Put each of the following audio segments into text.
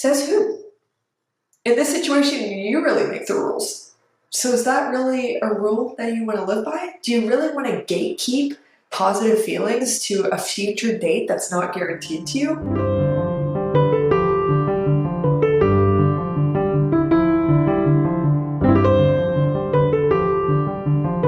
Says who? In this situation, you really make the rules. So is that really a rule that you want to live by? Do you really want to gatekeep positive feelings to a future date that's not guaranteed to you?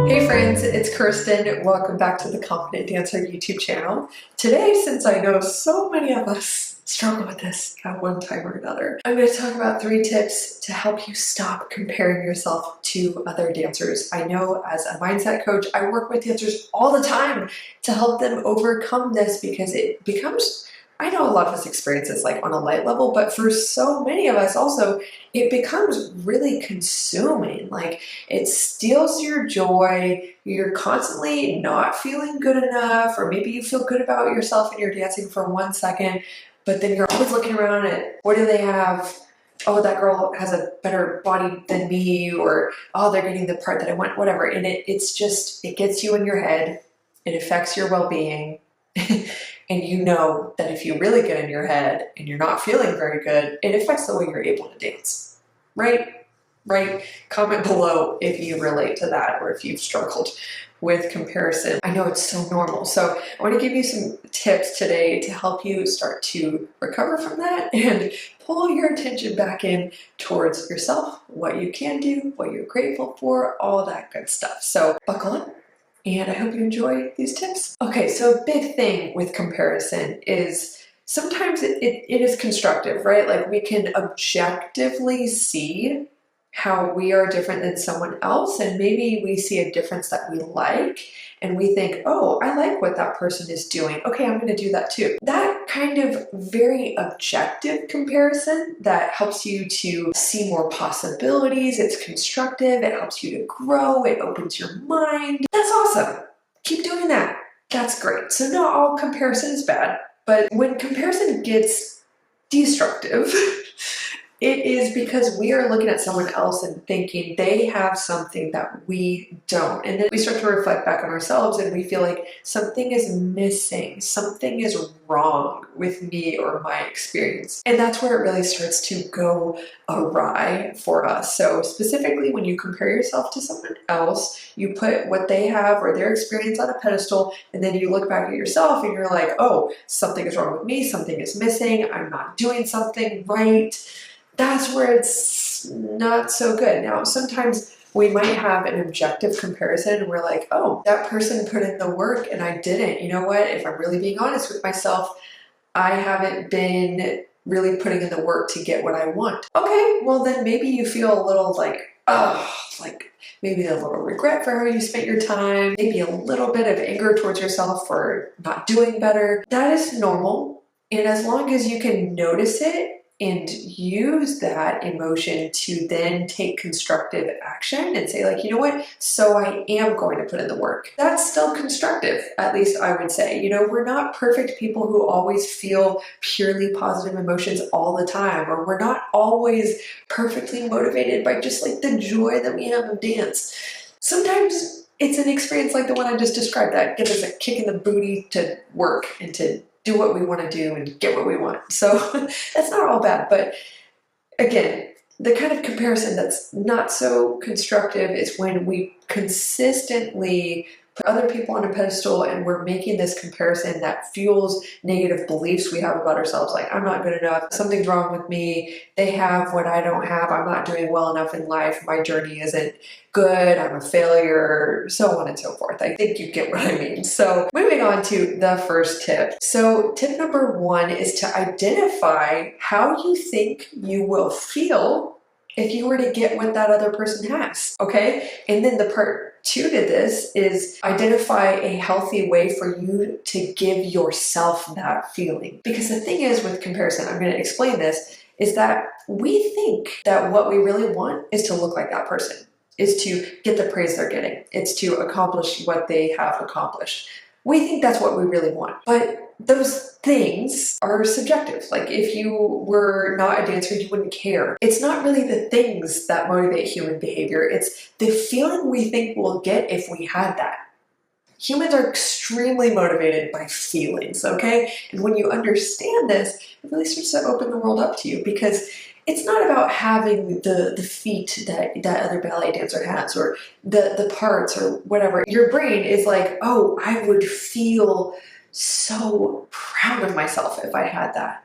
Hey friends, it's Kirsten. Welcome back to the Confident Dancer YouTube channel. Today, since I know so many of us struggle with this at one time or another, I'm going to talk about 3 tips to help you stop comparing yourself to other dancers. I know as a mindset coach, I work with dancers all the time to help them overcome this because it becomes, I know a lot of us experience this like on a light level, but for so many of us also, it becomes really consuming. Like it steals your joy. You're constantly not feeling good enough, or maybe you feel good about yourself and you're dancing for 1 second, but then you're always looking around at what do they have? Oh, that girl has a better body than me, or oh, they're getting the part that I want, whatever. And it's just, it gets you in your head. It affects your well-being. And you know that if you really get in your head and you're not feeling very good, it affects the way you're able to dance, right? Right? Comment below if you relate to that or if you've struggled with comparison. I know it's so normal. So I want to give you some tips today to help you start to recover from that and pull your attention back in towards yourself, what you can do, what you're grateful for, all that good stuff. So buckle up. And I hope you enjoy these tips. Okay, so a big thing with comparison is sometimes it is constructive, right? Like we can objectively see how we are different than someone else, and maybe we see a difference that we like, and we think, oh, I like what that person is doing. Okay, I'm going to do that too. That kind of very objective comparison that helps you to see more possibilities. It's constructive. It helps you to grow. It opens your mind. That's awesome. Keep doing that. That's great. So not all comparison is bad, but when comparison gets destructive, it is because we are looking at someone else and thinking they have something that we don't. And then we start to reflect back on ourselves and we feel like something is missing, something is wrong with me or my experience. And that's where it really starts to go awry for us. So specifically when you compare yourself to someone else, you put what they have or their experience on a pedestal, and then you look back at yourself and you're like, oh, something is wrong with me, something is missing, I'm not doing something right. That's where it's not so good. Now, sometimes we might have an objective comparison and we're like, oh, that person put in the work and I didn't. You know what? If I'm really being honest with myself, I haven't been really putting in the work to get what I want. Okay, well then maybe you feel a little like, oh, like maybe a little regret for how you spent your time, maybe a little bit of anger towards yourself for not doing better. That is normal. And as long as you can notice it, and use that emotion to then take constructive action and say like, you know what, so I am going to put in the work. That's still constructive, at least I would say. You know, we're not perfect people who always feel purely positive emotions all the time, or we're not always perfectly motivated by just like the joy that we have of dance. Sometimes it's an experience like the one I just described that gives us a kick in the booty to work and to do what we want to do and get what we want. So that's not all bad. But again, the kind of comparison that's not so constructive is when we consistently put other people on a pedestal and we're making this comparison that fuels negative beliefs we have about ourselves. Like, I'm not good enough. Something's wrong with me. They have what I don't have. I'm not doing well enough in life. My journey isn't good. I'm a failure, so on and so forth. I think you get what I mean. So moving on to the first tip. So tip number 1 is to identify how you think you will feel if you were to get what that other person has, okay? And then the part 2 to this is identify a healthy way for you to give yourself that feeling. Because the thing is with comparison, I'm going to explain this, is that we think that what we really want is to look like that person, is to get the praise they're getting, it's to accomplish what they have accomplished. We think that's what we really want, but those things are subjective. Like if you were not a dancer, you wouldn't care. It's not really the things that motivate human behavior. It's the feeling we think we'll get if we had that. Humans are extremely motivated by feelings, okay? And when you understand this, it really starts to open the world up to you, because it's not about having the feet that other ballet dancer has, or the parts or whatever. Your brain is like, oh, I would feel so proud of myself if I had that.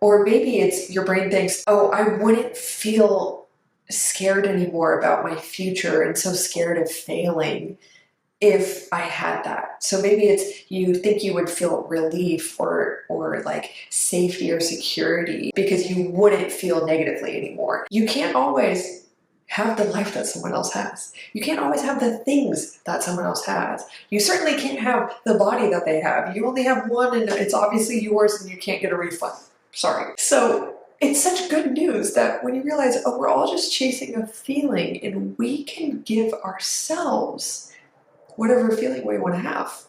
Or maybe it's your brain thinks, oh, I wouldn't feel scared anymore about my future and so scared of failing if I had that. So maybe it's you think you would feel relief or like safety or security because you wouldn't feel negatively anymore. You can't always have the life that someone else has. You can't always have the things that someone else has. You certainly can't have the body that they have. You only have one and it's obviously yours and you can't get a refund. Sorry. So it's such good news that when you realize, oh, we're all just chasing a feeling and we can give ourselves whatever feeling we want to have,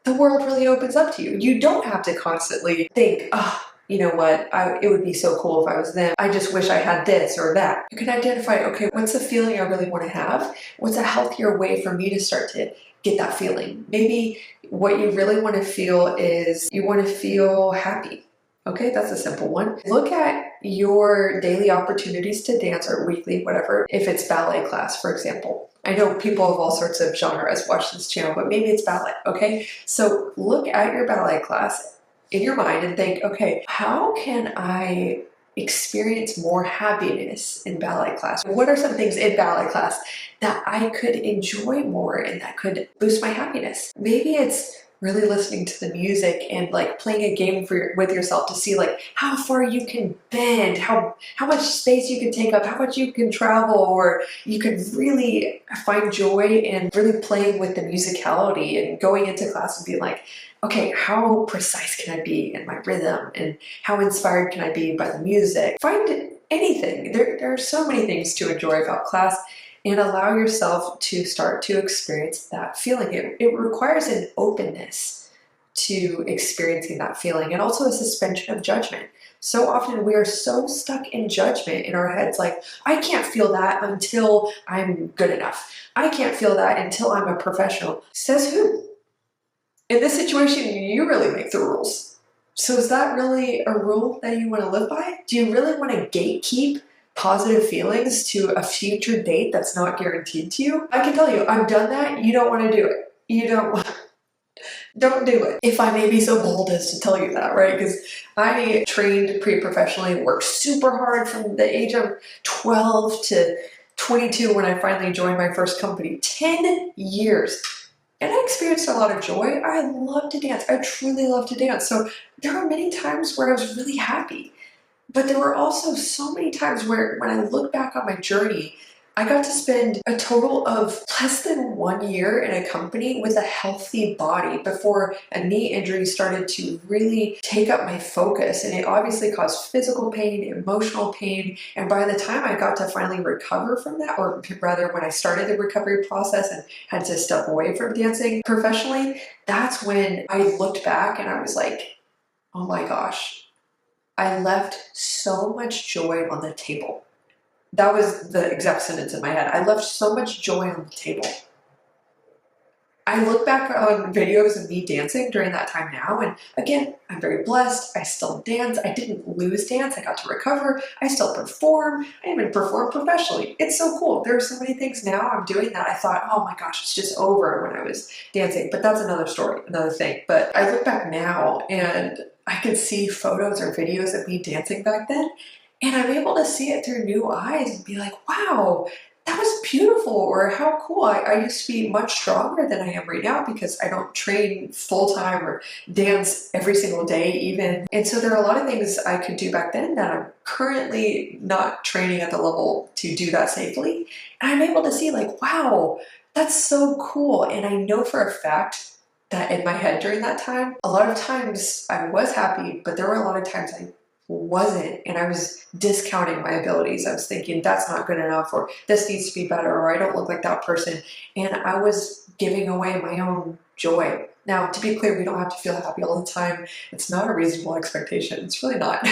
the world really opens up to you. You don't have to constantly think, oh, you know what, it would be so cool if I was them. I just wish I had this or that. You can identify, okay, what's the feeling I really want to have? What's a healthier way for me to start to get that feeling? Maybe what you really want to feel is you want to feel happy. Okay, that's a simple one. Look at your daily opportunities to dance or weekly, whatever, if it's ballet class, for example. I know people of all sorts of genres watch this channel, but maybe it's ballet, okay? So look at your ballet class in your mind and think, okay, how can I experience more happiness in ballet class? What are some things in ballet class that I could enjoy more and that could boost my happiness? Maybe it's really listening to the music and like playing a game with yourself to see like how far you can bend, how much space you can take up, how much you can travel, or you can really find joy in really playing with the musicality and going into class and being like, okay, how precise can I be in my rhythm and how inspired can I be by the music? Find anything. There are so many things to enjoy about class. And allow yourself to start to experience that feeling. It requires an openness to experiencing that feeling and also a suspension of judgment. So often we are so stuck in judgment in our heads, like, I can't feel that until I'm good enough. I can't feel that until I'm a professional. Says who? In this situation, you really make the rules. So is that really a rule that you want to live by? Do you really want to gatekeep positive feelings to a future date that's not guaranteed to you? I can tell you, I've done that. You don't want to do it. You don't do it. If I may be so bold as to tell you that, right? Because I trained pre-professionally, worked super hard from the age of 12 to 22 when I finally joined my first company. 10 years. And I experienced a lot of joy. I love to dance. I truly love to dance. So there were many times where I was really happy. But there were also so many times where when I look back on my journey, I got to spend a total of less than 1 year in a company with a healthy body before a knee injury started to really take up my focus. And it obviously caused physical pain, emotional pain. And by the time I got to finally recover from that, or rather when I started the recovery process and had to step away from dancing professionally, that's when I looked back and I was like, oh my gosh, I left so much joy on the table. That was the exact sentence in my head. I left so much joy on the table. I look back on videos of me dancing during that time now, and again, I'm very blessed. I still dance. I didn't lose dance. I got to recover. I still perform. I even perform professionally. It's so cool. There are so many things now I'm doing that I thought, oh my gosh, it's just over when I was dancing. But that's another story, another thing. But I look back now and I can see photos or videos of me dancing back then, and I'm able to see it through new eyes and be like, wow, that was beautiful, or how cool. I used to be much stronger than I am right now because I don't train full-time or dance every single day even. And so there are a lot of things I could do back then that I'm currently not training at the level to do that safely. And I'm able to see like, wow, that's so cool. And I know for a fact that in my head during that time, a lot of times I was happy, but there were a lot of times I wasn't, and I was discounting my abilities. I was thinking that's not good enough, or this needs to be better, or I don't look like that person. And I was giving away my own joy Now, to be clear, we don't have to feel happy all the time. It's not a reasonable expectation. It's really not.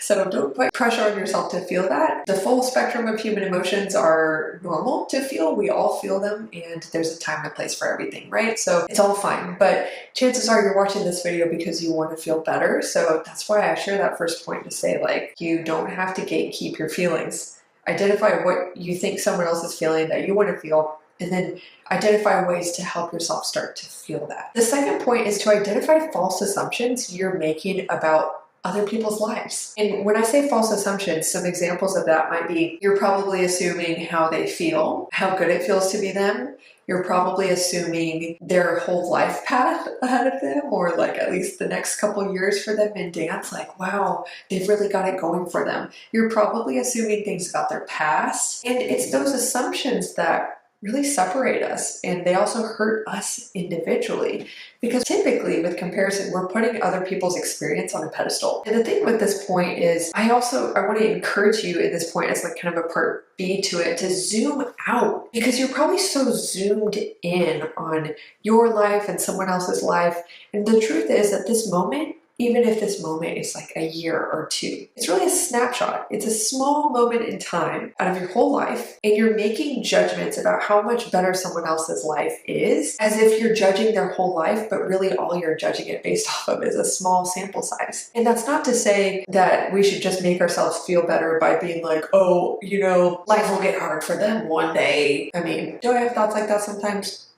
So don't put pressure on yourself to feel that. The full spectrum of human emotions are normal to feel. We all feel them, and there's a time and place for everything, right? So it's all fine. But chances are you're watching this video because you want to feel better. So that's why I share that first point to say, like, you don't have to gatekeep your feelings. Identify what you think someone else is feeling that you want to feel, and then identify ways to help yourself start to feel that. The second point is to identify false assumptions you're making about other people's lives. And when I say false assumptions, some examples of that might be, you're probably assuming how they feel, how good it feels to be them. You're probably assuming their whole life path ahead of them, or like at least the next couple years for them in dance, like, wow, they've really got it going for them. You're probably assuming things about their past. And it's those assumptions that really separate us, and they also hurt us individually, because typically with comparison we're putting other people's experience on a pedestal. And the thing with this point is, I want to encourage you in this point as like kind of a part B to it, to zoom out, because you're probably so zoomed in on your life and someone else's life. And the truth is that this moment, even if this moment is like a year or two, it's really a snapshot. It's a small moment in time out of your whole life, and you're making judgments about how much better someone else's life is, as if you're judging their whole life, but really all you're judging it based off of is a small sample size. And that's not to say that we should just make ourselves feel better by being like, oh, you know, life will get hard for them one day. I mean, do I have thoughts like that sometimes?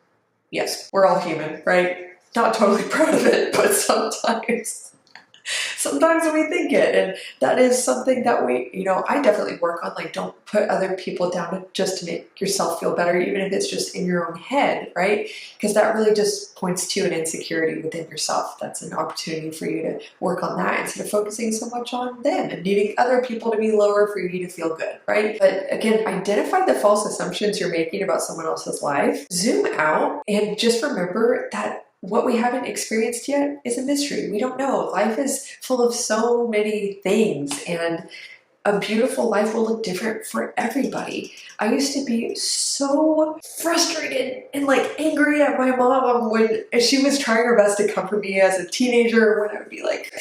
Yes, we're all human, right? Not totally proud of it, but sometimes we think it. And that is something that I definitely work on. Like, don't put other people down just to make yourself feel better, even if it's just in your own head, right? Because that really just points to an insecurity within yourself. That's an opportunity for you to work on that instead of focusing so much on them and needing other people to be lower for you to feel good, right? But again, identify the false assumptions you're making about someone else's life, zoom out, and just remember that what we haven't experienced yet is a mystery. We don't know. Life is full of so many things, and a beautiful life will look different for everybody. I used to be so frustrated and like angry at my mom when she was trying her best to comfort me as a teenager, when I would be like,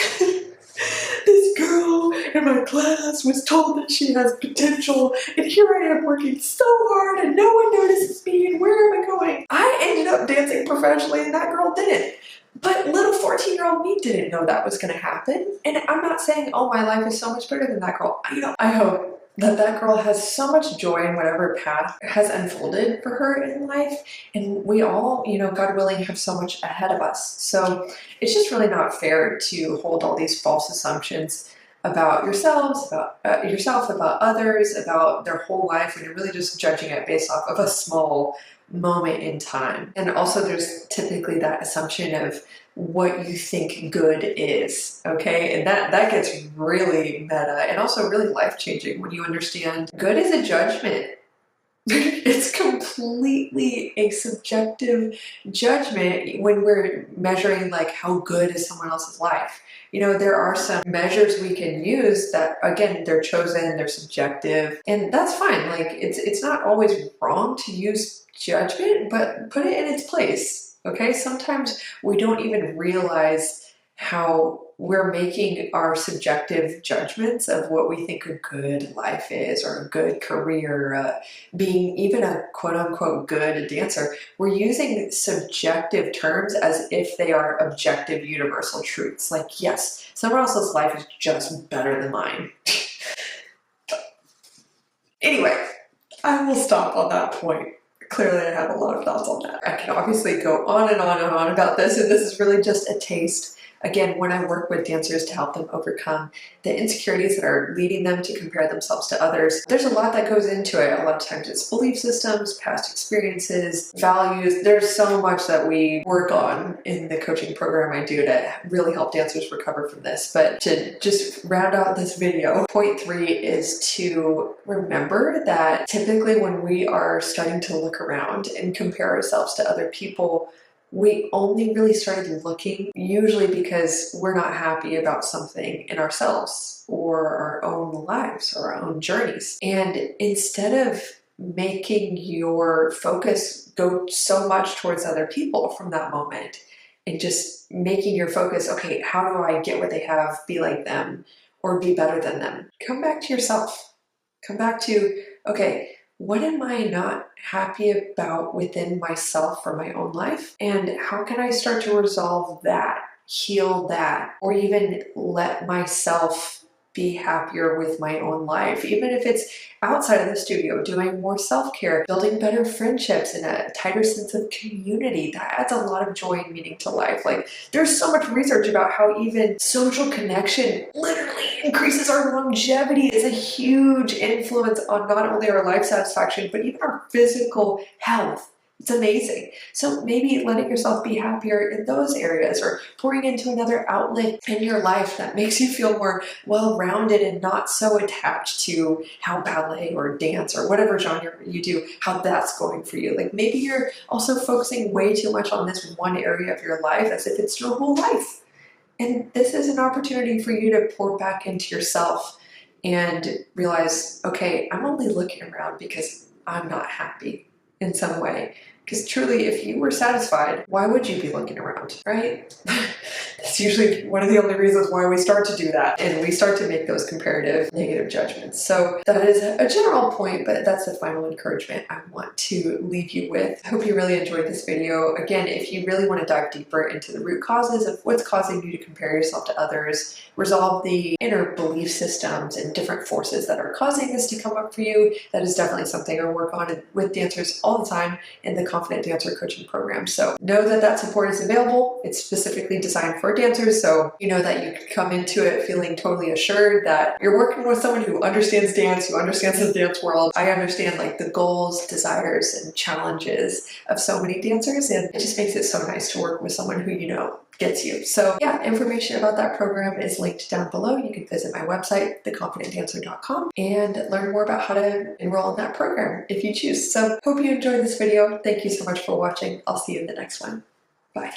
this girl in my class was told that she has potential, and here I am working so hard and no one notices me, and where am I going? I ended up dancing professionally and that girl didn't. But little 14-year-old me didn't know that was going to happen. And I'm not saying, oh, my life is so much better than that girl. I hope that girl has so much joy in whatever path has unfolded for her in life. And we all, God willing, have so much ahead of us. So it's just really not fair to hold all these false assumptions about yourselves, about yourself, about others, about their whole life, when you're really just judging it based off of a small moment in time. And also there's typically that assumption of what you think good is, okay? And that gets really meta and also really life-changing when you understand good is a judgment. It's completely a subjective judgment when we're measuring like how good is someone else's life. There are some measures we can use that, again, they're chosen, they're subjective, and that's fine. Like, it's not always wrong to use judgment, but put it in its place, okay? Sometimes we don't even realize how we're making our subjective judgments of what we think a good life is, or a good career, being even a quote-unquote good dancer. We're using subjective terms as if they are objective universal truths. Like, yes, someone else's life is just better than mine. Anyway, I will stop on that point. Clearly, I have a lot of thoughts on that. I can obviously go on and on and on about this, and this is really just a taste. Again, when I work with dancers to help them overcome the insecurities that are leading them to compare themselves to others, there's a lot that goes into it. A lot of times it's belief systems, past experiences, values. There's so much that we work on in the coaching program I do to really help dancers recover from this. But to just round out this video, point 3 is to remember that typically when we are starting to look around and compare ourselves to other people, we only really started looking usually because we're not happy about something in ourselves or our own lives or our own journeys. And instead of making your focus go so much towards other people from that moment, and just making your focus, okay, how do I get what they have, be like them, or be better than them? Come back to yourself. Come back to, okay, what am I not happy about within myself for my own life? And how can I start to resolve that, heal that, or even let myself be happier with my own life? Even if it's outside of the studio, doing more self-care, building better friendships and a tighter sense of community, that adds a lot of joy and meaning to life. Like, there's so much research about how even social connection literally increases our longevity. It's a huge influence on not only our life satisfaction, but even our physical health. It's amazing. So maybe letting yourself be happier in those areas, or pouring into another outlet in your life that makes you feel more well-rounded and not so attached to how ballet or dance or whatever genre you do, how that's going for you. Like, maybe you're also focusing way too much on this one area of your life as if it's your whole life. And this is an opportunity for you to pour back into yourself and realize, okay, I'm only looking around because I'm not happy in some way. Because truly, if you were satisfied, why would you be looking around, right? That's usually one of the only reasons why we start to do that, and we start to make those comparative negative judgments. So that is a general point, but that's the final encouragement I want to leave you with. I hope you really enjoyed this video. Again, if you really want to dive deeper into the root causes of what's causing you to compare yourself to others, resolve the inner belief systems and different forces that are causing this to come up for you, that is definitely something I work on with dancers all the time in the Confident Dancer coaching program. So know that that support is available. It's specifically designed for dancers, so you know that you can come into it feeling totally assured that you're working with someone who understands dance, who understands the dance world. I understand like the goals, desires, and challenges of so many dancers, and it just makes it so nice to work with someone who you know gets you. So yeah, information about that program is linked down below. You can visit my website, theconfidentdancer.com, and learn more about how to enroll in that program if you choose. So hope you enjoyed this video. Thank you so much for watching. I'll see you in the next one. Bye.